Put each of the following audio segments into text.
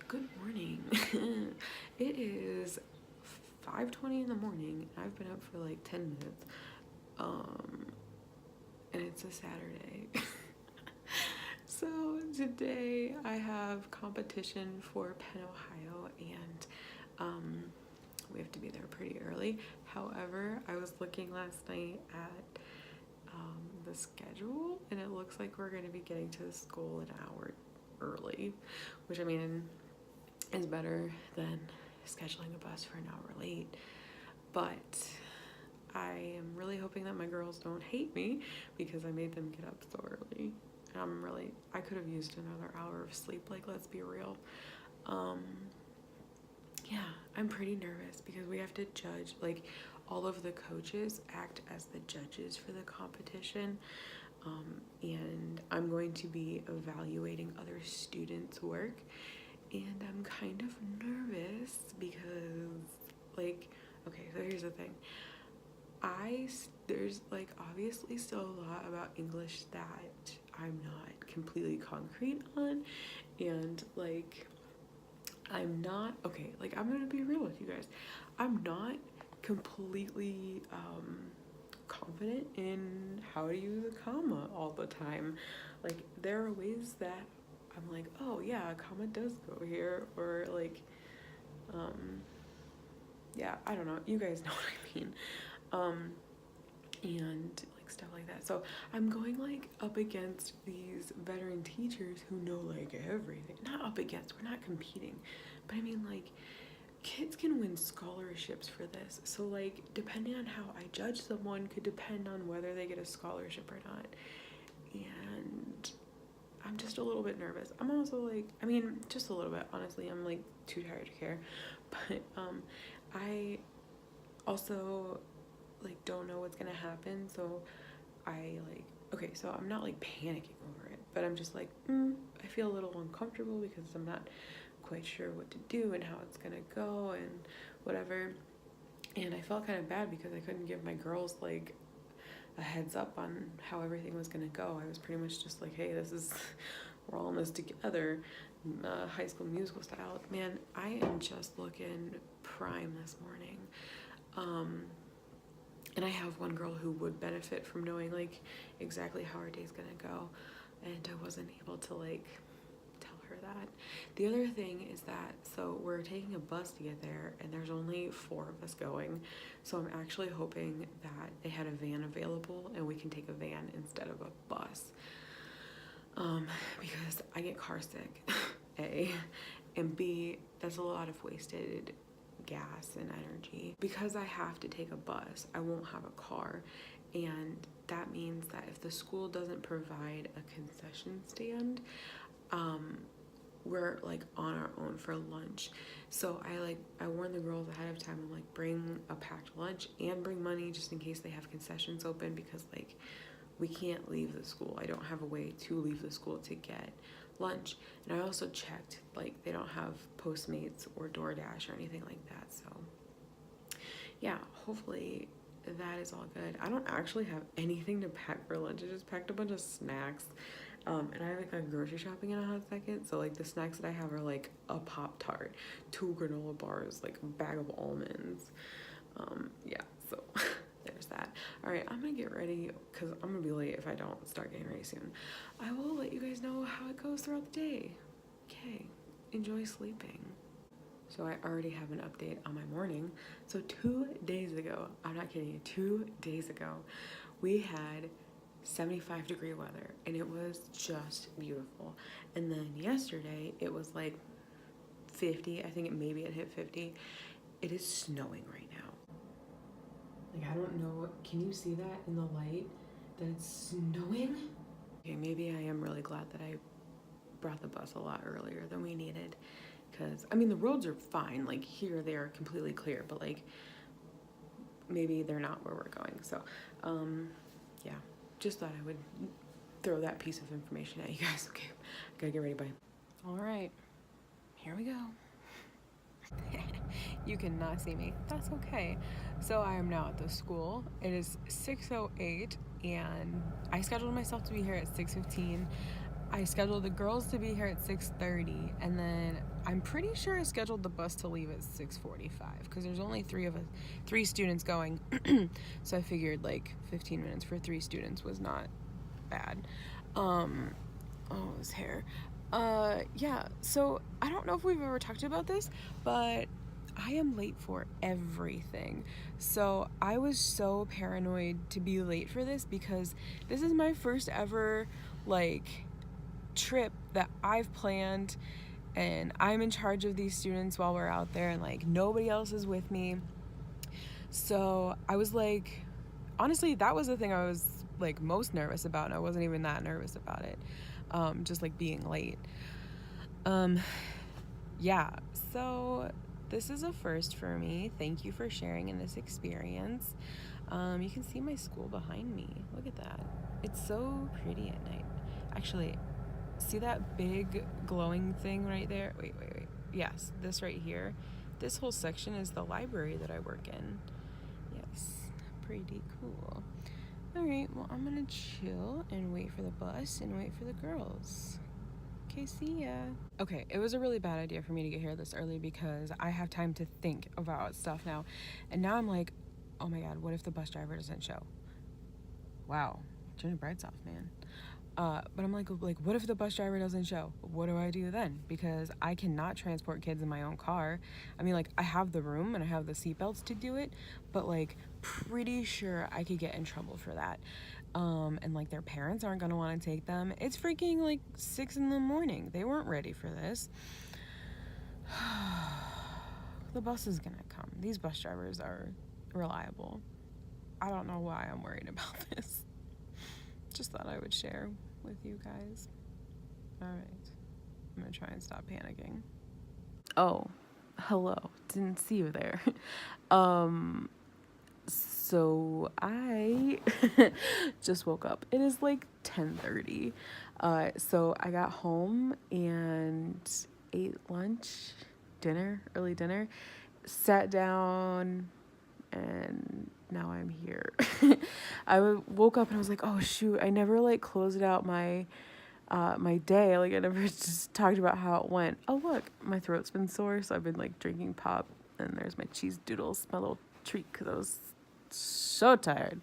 Good morning. It is 5:20 in the morning. I've been up for like 10 minutes. And it's a Saturday. So today I have competition for Penn, Ohio, and we have to be there pretty early. However, I was looking last night at the schedule, and it looks like we're going to be getting to the school an hour early, which I mean is better than scheduling a bus for an hour late. But I am really hoping that my girls don't hate me because I made them get up so early. I could have used another hour of sleep, like, let's be real. Yeah, I'm pretty nervous because we have to judge, like, all of the coaches act as the judges for the competition. And I'm going to be evaluating other students' work, and I'm kind of nervous because, like, okay, so here's the thing. There's, like, obviously still a lot about English that I'm not completely concrete on, and, like, I'm not, okay, like, I'm gonna be real with you guys. I'm not completely confident in how to use a comma all the time. Like, there are ways that I'm like, oh yeah, a comma does go here, or like, yeah, I don't know, you guys know what I mean. And like stuff like that. So I'm going like up against these veteran teachers who know like everything. Not up against, we're not competing, but I mean, like, kids can win scholarships for this. So like, depending on how I judge someone could depend on whether they get a scholarship or not. And I'm just a little bit nervous. I'm also like, I mean, just a little bit, honestly. I'm like too tired to care. But I also like don't know what's gonna happen, so I like, okay, so I'm not like panicking over it, but I'm just like, I feel a little uncomfortable because I'm not quite sure what to do and how it's gonna go and whatever. And I felt kind of bad because I couldn't give my girls like a heads up on how everything was gonna go. I was pretty much just like, hey, we're all in this together, High School Musical style. Man, I am just looking prime this morning. And I have one girl who would benefit from knowing like exactly how our day's gonna go, and I wasn't able to like tell her that. The other thing is that, so we're taking a bus to get there, and there's only 4 of us going, so I'm actually hoping that they had a van available and we can take a van instead of a bus, because I get car sick, A, and B, that's a lot of wasted gas and energy. Because I have to take a bus, I won't have a car, and that means that if the school doesn't provide a concession stand, we're like on our own for lunch. So I warn the girls ahead of time. I'm like, bring a packed lunch and bring money just in case they have concessions open, because like we can't leave the school. I don't have a way to leave the school to get lunch. And I also checked, like, they don't have Postmates or DoorDash or anything like that. So yeah, hopefully that is all good. I don't actually have anything to pack for lunch. I just packed a bunch of snacks. And I haven't gone grocery shopping in a hot second. So like the snacks that I have are like a Pop-Tart, 2 granola bars, like a bag of almonds. Yeah, so there's that. All right, I'm gonna get ready because I'm gonna be late if I don't start getting ready soon. I will let you guys know how it goes throughout the day. Okay, enjoy sleeping. So I already have an update on my morning. So 2 days ago, I'm not kidding you, 2 days ago, we had 75-degree weather, and it was just beautiful. And then yesterday, it was like 50. I think maybe it hit 50. It is snowing right now. Like, I don't know, can you see that in the light, that it's snowing? Okay, maybe I am really glad that I brought the bus a lot earlier than we needed, because I mean the roads are fine, like here they are completely clear, but like maybe they're not where we're going. So yeah, just thought I would throw that piece of information at you guys. Okay, gotta get ready. Bye. All right, here we go. You cannot see me. That's okay. So I am now at the school. It is 6:08, and I scheduled myself to be here at 6:15. I scheduled the girls to be here at 6:30, and then I'm pretty sure I scheduled the bus to leave at 6:45 because there's only three students going. So I figured like 15 minutes for 3 students was not bad. Oh, his hair. Yeah, so I don't know if we've ever talked about this, but I am late for everything. So I was so paranoid to be late for this because this is my first ever, like, trip that I've planned, and I'm in charge of these students while we're out there, and, like, nobody else is with me. So I was like, honestly, that was the thing I was, like, most nervous about, and I wasn't even that nervous about it. Just, like, being late. Yeah, so this is a first for me. Thank you for sharing in this experience. You can see my school behind me. Look at that. It's so pretty at night. Actually, see that big glowing thing right there? Wait. Yes, this right here. This whole section is the library that I work in. Yes, pretty cool. Alright, well, I'm gonna chill and wait for the bus and wait for the girls. Okay, see ya. Okay, it was a really bad idea for me to get here this early because I have time to think about stuff now. And now I'm like, oh my god, what if the bus driver doesn't show? Wow, turn the brights off, man. But I'm like, what if the bus driver doesn't show? What do I do then? Because I cannot transport kids in my own car. I mean, like, I have the room and I have the seatbelts to do it, but, like, pretty sure I could get in trouble for that. And, like, their parents aren't gonna want to take them. It's freaking, like, 6 in the morning. They weren't ready for this. The bus is gonna come. These bus drivers are reliable. I don't know why I'm worried about this. Just thought I would share with you guys. All right, I'm gonna try and stop panicking. Oh, hello, didn't see you there. So I just woke up. It is like 10:30. So I got home and ate early dinner, sat down, and now I'm here. I woke up and I was like, oh shoot, I never like closed out my day. Like, I never just talked about how it went. Oh look, my throat's been sore, so I've been like drinking pop, and there's my cheese doodles, my little treat, because I was so tired.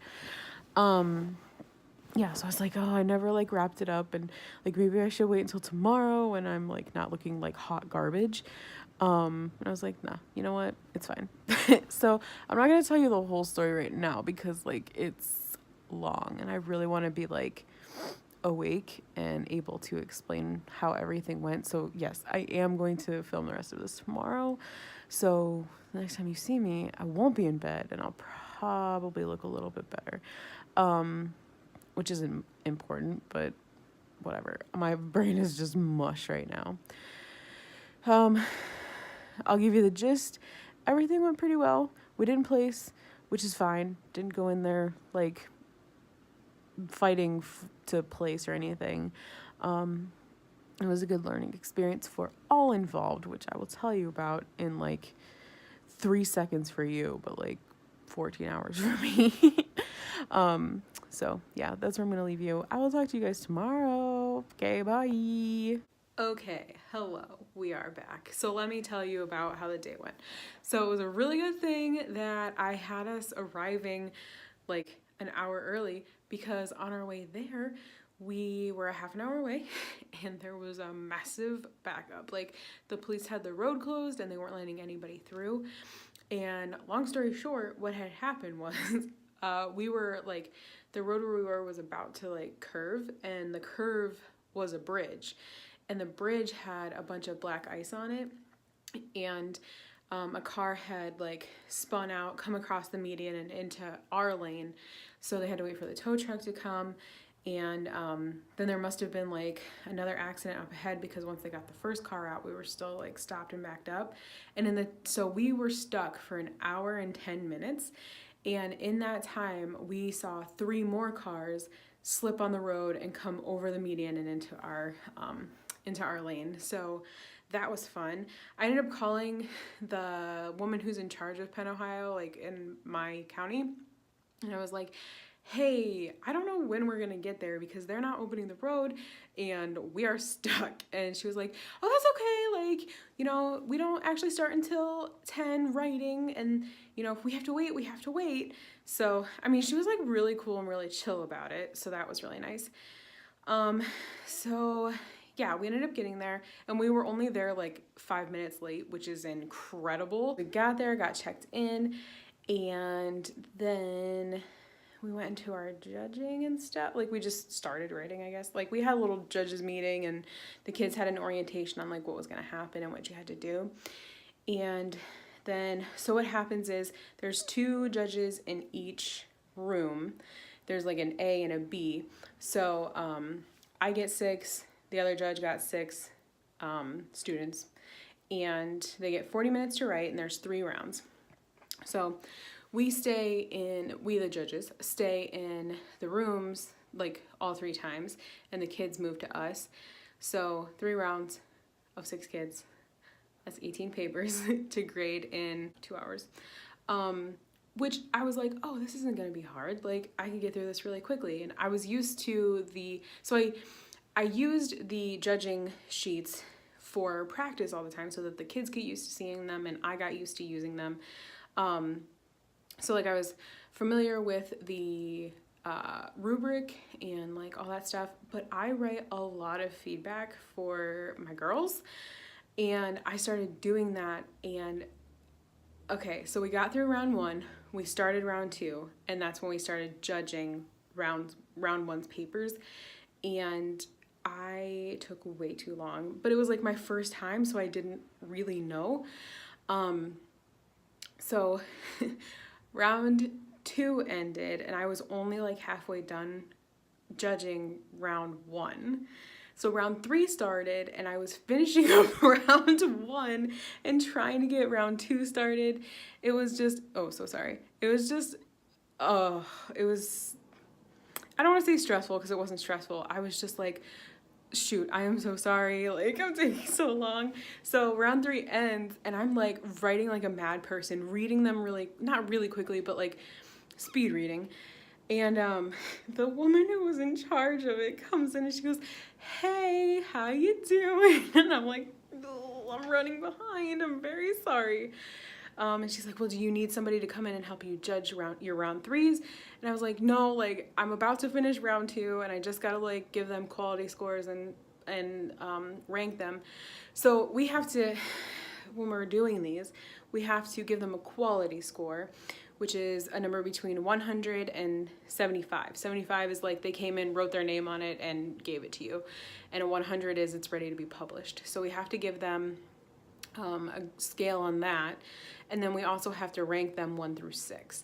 Yeah, so I was like, oh, I never like wrapped it up, and like maybe I should wait until tomorrow when I'm like not looking like hot garbage. And I was like, nah, you know what? It's fine. So I'm not gonna tell you the whole story right now because like it's long, and I really want to be like awake and able to explain how everything went. So yes, I am going to film the rest of this tomorrow. So the next time you see me, I won't be in bed, and I'll probably look a little bit better. Which isn't important, but whatever. My brain is just mush right now. I'll give you the gist. Everything went pretty well. We didn't place, which is fine. Didn't go in there like fighting to place or anything. It was a good learning experience for all involved, which I will tell you about in like 3 seconds for you, but like 14 hours for me. So yeah, that's where I'm gonna leave you. I will talk to you guys tomorrow. Okay, bye. Okay, hello, we are back. So let me tell you about how the day went. So it was a really good thing that I had us arriving like an hour early, because on our way there, we were a half an hour away and there was a massive backup. Like, the police had the road closed and they weren't letting anybody through. And long story short, what had happened was we were like, the road where we were was about to like curve, and the curve was a bridge, and the bridge had a bunch of black ice on it, and a car had like spun out, come across the median and into our lane, so they had to wait for the tow truck to come. And then there must have been like another accident up ahead, because once they got the first car out, we were still like stopped and backed up. And so we were stuck for an hour and 10 minutes. And in that time, we saw 3 more cars slip on the road and come over the median and into our lane. So that was fun. I ended up calling the woman who's in charge of Penn, Ohio, like in my county. And I was like, hey, I don't know when we're gonna get there because they're not opening the road and we are stuck. And she was like, oh, that's okay. Like, you know, we don't actually start until 10 writing, and, you know, if we have to wait, we have to wait. So, I mean, she was like really cool and really chill about it. So that was really nice. So yeah, we ended up getting there, and we were only there like 5 minutes late, which is incredible. We got there, got checked in, and then we went into our judging and stuff. Like, we just started writing, I guess. Like, we had a little judges meeting, and the kids had an orientation on like what was going to happen and what you had to do. And then, so what happens is there's 2 judges in each room. There's like an A and a B. So I get 6, the other judge got 6 students, and they get 40 minutes to write, and there's 3 rounds. So we the judges stay in the rooms like all 3 times, and the kids move to us. So 3 rounds of 6 kids, that's 18 papers to grade in 2 hours. Which I was like, oh, this isn't gonna be hard. Like, I can get through this really quickly. And I was used to I used the judging sheets for practice all the time so that the kids get used to seeing them and I got used to using them. So like I was familiar with the rubric and like all that stuff, but I write a lot of feedback for my girls, and I started doing that. And okay, so we got through round 1, we started round 2, and that's when we started judging round 1's papers, and I took way too long, but it was like my first time, so I didn't really know. So round 2 ended, and I was only like halfway done judging round 1. So round 3 started, and I was finishing up round 1 and trying to get round 2 started. It was just, oh, so sorry. It was just, it was, I don't want to say stressful because it wasn't stressful. I was just like, shoot, I am so sorry. Like, I'm taking so long. So round 3 ends, and I'm like writing like a mad person, reading them really, not really quickly, but like speed reading. And the woman who was in charge of it comes in and she goes, hey, how you doing? And I'm like, oh, I'm running behind. I'm very sorry. And she's like, well, do you need somebody to come in and help you judge your round 3s? And I was like, no, like, I'm about to finish round 2 and I just gotta like give them quality scores and rank them. So we have to, when we're doing these, we have to give them a quality score, which is a number between 100 and 75. 75 is like they came in, wrote their name on it, and gave it to you. And a 100 is it's ready to be published. So we have to give them a scale on that. And then we also have to rank them 1 through 6,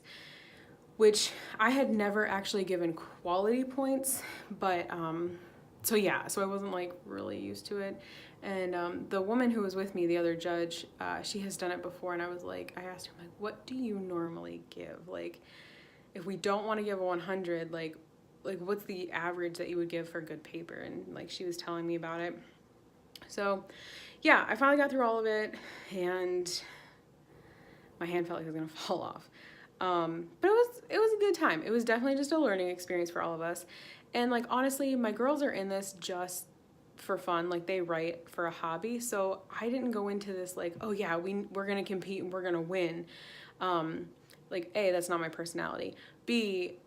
which I had never actually given quality points, but so yeah, so I wasn't like really used to it. And the woman who was with me, the other judge, she has done it before, and I was like, I asked her, like, what do you normally give? Like, if we don't want to give a 100, like what's the average that you would give for good paper? And like, she was telling me about it. So yeah, I finally got through all of it, and my hand felt like it was gonna fall off. But it was a good time. It was definitely just a learning experience for all of us. And like, honestly, my girls are in this just for fun. Like, they write for a hobby. So I didn't go into this like, oh yeah, we're gonna compete and we're gonna win. Like, A, that's not my personality. B,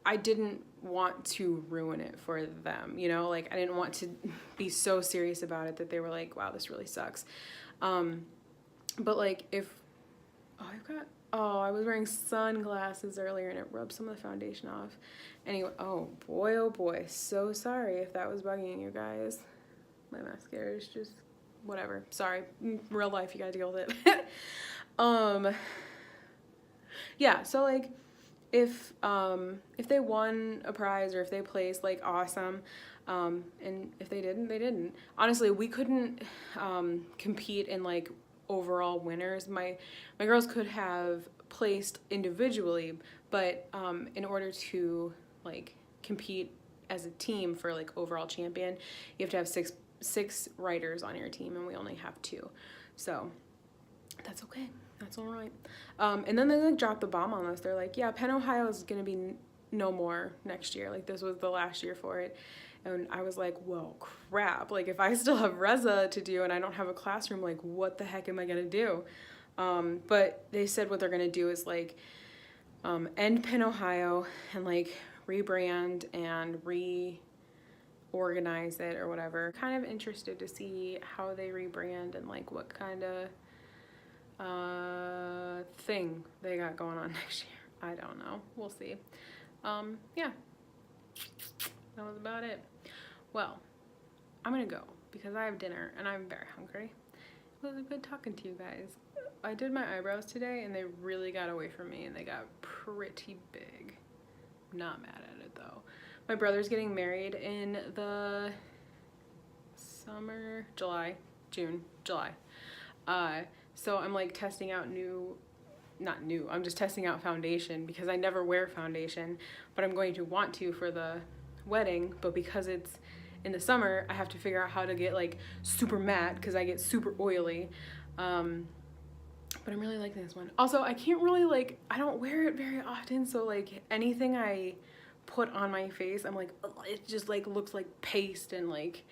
I didn't want to ruin it for them, you know? Like, I didn't want to be so serious about it that they were like, wow, this really sucks. But like, I was wearing sunglasses earlier and it rubbed some of the foundation off. Anyway, oh boy, so sorry if that was bugging you guys. My mascara is just whatever. Sorry, real life, you gotta deal with it. Yeah, so like, if they won a prize or if they placed, like, awesome. And if they didn't, they didn't. Honestly, we couldn't compete in like overall winners. My girls could have placed individually, but in order to like compete as a team for like overall champion, you have to have six writers on your team, and we only have 2. So that's okay. That's all right. And then they like dropped the bomb on us. They're like, yeah, Penn, Ohio is gonna be no more next year. Like, this was the last year for it. And I was like, whoa, crap. Like, if I still have Reza to do and I don't have a classroom, like, what the heck am I going to do? But they said what they're going to do is, like, end Penn, Ohio, and, like, rebrand and reorganize it or whatever. Kind of interested to see how they rebrand and, like, what kind of thing they got going on next year. I don't know. We'll see. Yeah. That was about it. Well, I'm gonna go because I have dinner and I'm very hungry. It was good talking to you guys. I did my eyebrows today and they really got away from me and they got pretty big. Not mad at it though. My brother's getting married in the summer, July. So I'm like testing out I'm just testing out foundation because I never wear foundation, but I'm going to want to for the wedding. But because it's in the summer, I have to figure out how to get like super matte because I get super oily. But I'm really liking this one. Also, I can't really like, I don't wear it very often. So like anything I put on my face, I'm like, it just like looks like paste and like,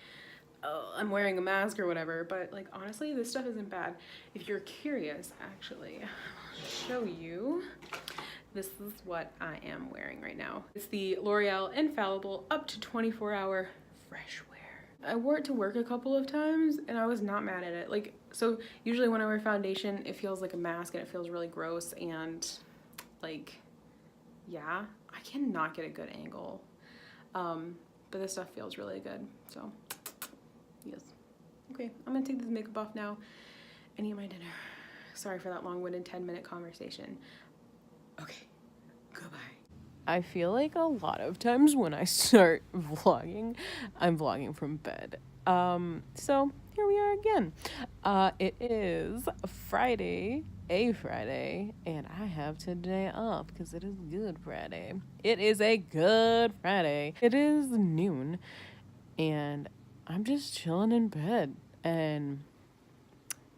I'm wearing a mask or whatever. But like, honestly, this stuff isn't bad. If you're curious, actually, I'll show you. This is what I am wearing right now. It's the L'Oreal Infallible up to 24-hour fresh wear. I wore it to work a couple of times and I was not mad at it. Like, so usually when I wear foundation, it feels like a mask and it feels really gross and like, yeah, I cannot get a good angle. But this stuff feels really good, so yes. Okay, I'm gonna take this makeup off now and eat my dinner. Sorry for that long-winded 10-minute conversation. Okay, goodbye. I feel like a lot of times when I start vlogging, I'm vlogging from bed. So here we are again. It is Friday, and I have today off because it is Good Friday. It is a Good Friday. It is noon, and I'm just chilling in bed, and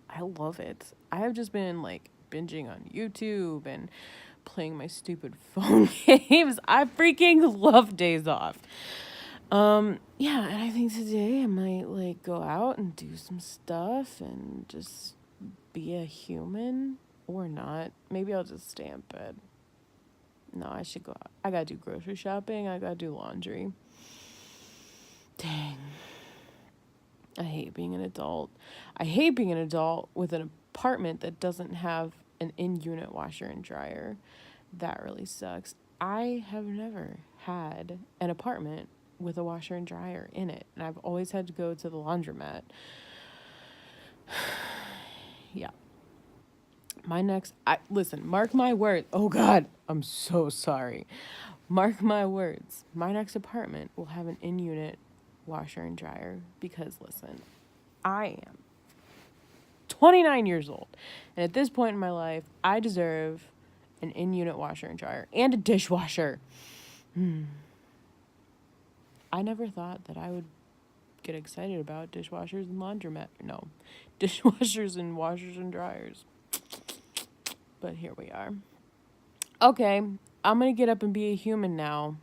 I love it. I have just been like binging on YouTube and playing my stupid phone games. I freaking love days off. Yeah, and I think today I might like go out and do some stuff and just be a human or not. Maybe I'll just stay in bed. No, I should go out. I gotta do grocery shopping. I gotta do laundry. Dang. I hate being an adult. I hate being an adult with an apartment that doesn't have an in-unit washer and dryer. That really sucks. I have never had an apartment with a washer and dryer in it, and I've always had to go to the laundromat. Yeah. Listen, mark my words. Oh God, I'm so sorry. Mark my words. My next apartment will have an in-unit washer and dryer because, listen, I am 29 years old, and at this point in my life, I deserve an in-unit washer and dryer and a dishwasher. I never thought that I would get excited about dishwashers and dishwashers and washers and dryers. But here we are. Okay, I'm gonna get up and be a human now.